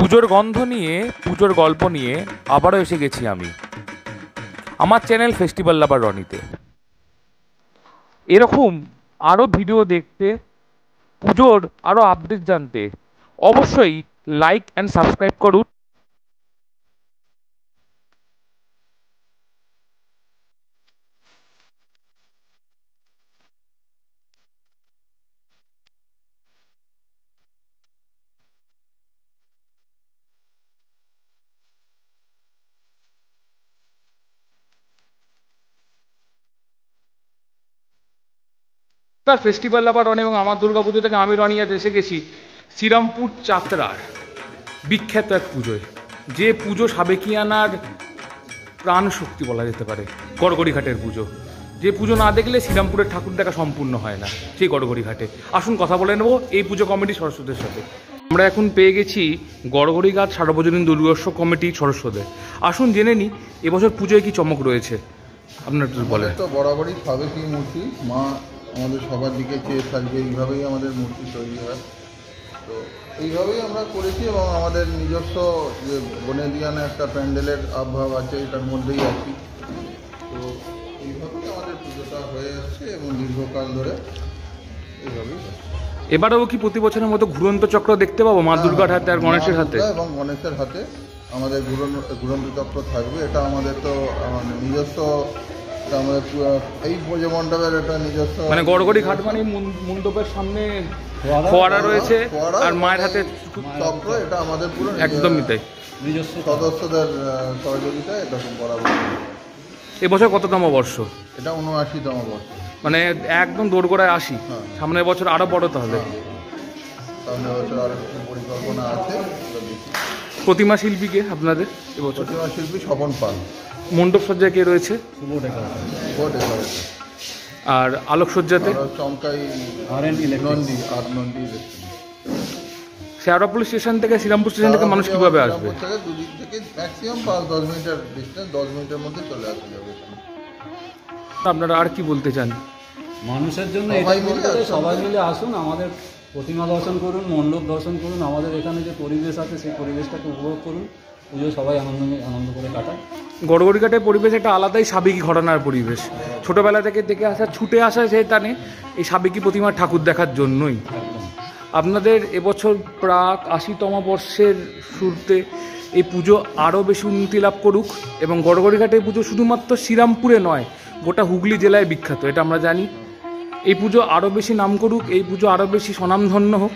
পুজোর গন্ধ নিয়ে, পুজোর গল্প নিয়ে আবারও এসে গেছি আমি আমার চ্যানেল ফেস্টিভ্যাল লাভার রনিতে। এরকম আরও ভিডিও দেখতে, পুজোর আরও আপডেট জানতে অবশ্যই লাইক অ্যান্ড সাবস্ক্রাইব করুন। তার ফেস্টিভ্যাল লাভার রনি এবং আমার দুর্গাপুজো থেকে আমি রনি আজ এসে গেছি শ্রীরামপুর চাতরার বিখ্যাত এক পুজোয়, যে পুজো সাবেকিয়ানার প্রাণ শক্তি বলা যেতে পারে, গড়গড়ি ঘাটের পুজো। যে পুজো না দেখলে শ্রীরামপুরের ঠাকুর দেখা সম্পূর্ণ হয় না, সেই গড়গড়ি ঘাটে। আসুন কথা বলে নেবো এই পুজো কমিটি সদস্যদের সাথে। আমরা এখন পেয়ে গেছি গড়গড়ি ঘাট সার্বজনীন দুর্গোৎসব কমিটি সদস্যদের। আসুন জেনে নিই এবছর পুজোয় কি চমক রয়েছে। আপনার বলেন। তো বরাবরই সাবেকি মূর্তি, মা আমাদের সবার দিকে চেয়ে থাকবে, এইভাবেই আমাদের মূর্তি তৈরি হয়। তো এইভাবেই আমরা করেছি এবং আমাদের নিজস্ব যে বনেদিয়ানে একটা প্যান্ডেলের আবহাওয়া আছে, এটার মধ্যেই আছি। তো এইভাবেই আমাদের পুজোটা হয়ে আসছে এবং দীর্ঘকাল ধরে এইভাবেই। এবারেও কি প্রতি বছরের মতো ঘুরন্ত চক্র দেখতে পাবো মা দুর্গার হাতে আর গণেশের হাতে? এবং গণেশের হাতে আমাদের ঘুরন্ত চক্র থাকবে। এটা আমাদের তো নিজস্ব, আমাদের এই পুজো মণ্ডপের একটা নিজস্ব, মানে গড়গড়ি ঘাট মানে মণ্ডপের সামনে ফোয়ারা রয়েছে আর মায়ের হাতে চক্র। এটা আমাদের পুরো একদমই তাই, নিজস্ব সদস্যদের সহযোগিতায় এরকম করা। এবছর কততম বর্ষ? এটা ৭৯তম বর্ষ, মানে একদম দোরগোড়ায় ৮০। সামনের বছর আরো বড় তাহলে? সামনের বছর আরো পরিকল্পনা আছে। প্রতিমা শিল্পীকে আপনাদের এবছর? প্রতিমা শিল্পী স্বপন পাল। মণ্ডপ সজ্জায় কে রয়েছে? আর আলোকসজ্জাতে চমকাই নন্দী আর নন্দী। শেওড়া পুলিশ স্টেশন থেকে শ্রীরামপুর স্টেশন থেকে মানুষ কিভাবে আসবে? দুদিক থেকে ম্যাক্সিমাম ৫-১০ মিনিটের ডিস্টেন্স, ১০ মিনিটের মধ্যে চলে আসা যাবে। আপনারা আর কি বলতে চান? মানুষের জন্য সবাই মিলে আসুন, আমাদের প্রতিমা দর্শন করুন, মণ্ডপ দর্শন করুন, আমাদের এখানে যে পরিবেশ আছে সেই পরিবেশটাকে উপভোগ করুন। পুজো সবাই আনন্দ করে কাটান। গড়গড়ি ঘাটের পরিবেশ একটা আলাদাই সাবেকি ঘটনার পরিবেশ। ছোটবেলা থেকে দেখে আসা, ছুটে আসা সেই টানে এই সাবেকি প্রতিমার ঠাকুর দেখার জন্যই। আপনাদের এবছর প্রাক ৮০তম বর্ষের শুরুতে এই পুজো আরও বেশি উন্নতি লাভ করুক এবং গড়গড়ি ঘাটের পুজো শুধুমাত্র শ্রীরামপুরে নয়, গোটা হুগলি জেলায় বিখ্যাত, এটা আমরা জানি। এই পুজো আরও বেশি নাম করুক, এই পুজো আরও বেশি স্বনামধন্য হোক।